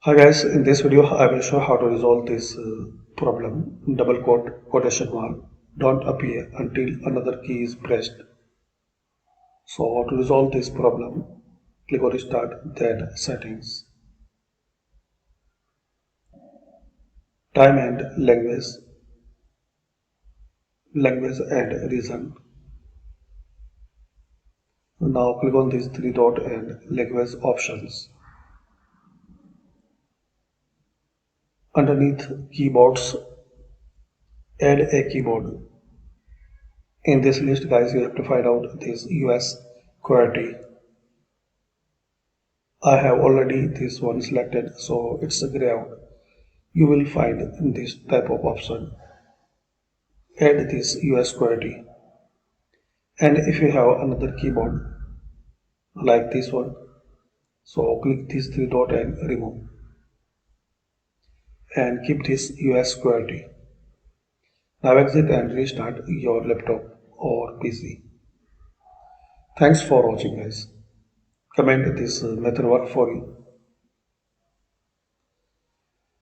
Hi guys, in this video I will show how to resolve this problem. Double quote quotation mark don't appear until another key is pressed. So to resolve this problem, click on Start, then Settings, Time and Language and Reason. Now click on these three dot and Language options. Underneath keyboards, add a keyboard. In this list guys, you have to find out this US QWERTY. I have already this one selected, so it's grey out. You will find this type of option. Add this US QWERTY. And if you have another keyboard like this one, so click this three dot and remove. And keep this US QWERTY. Now exit and restart your laptop or PC. Thanks for watching guys. Comment this method work for you.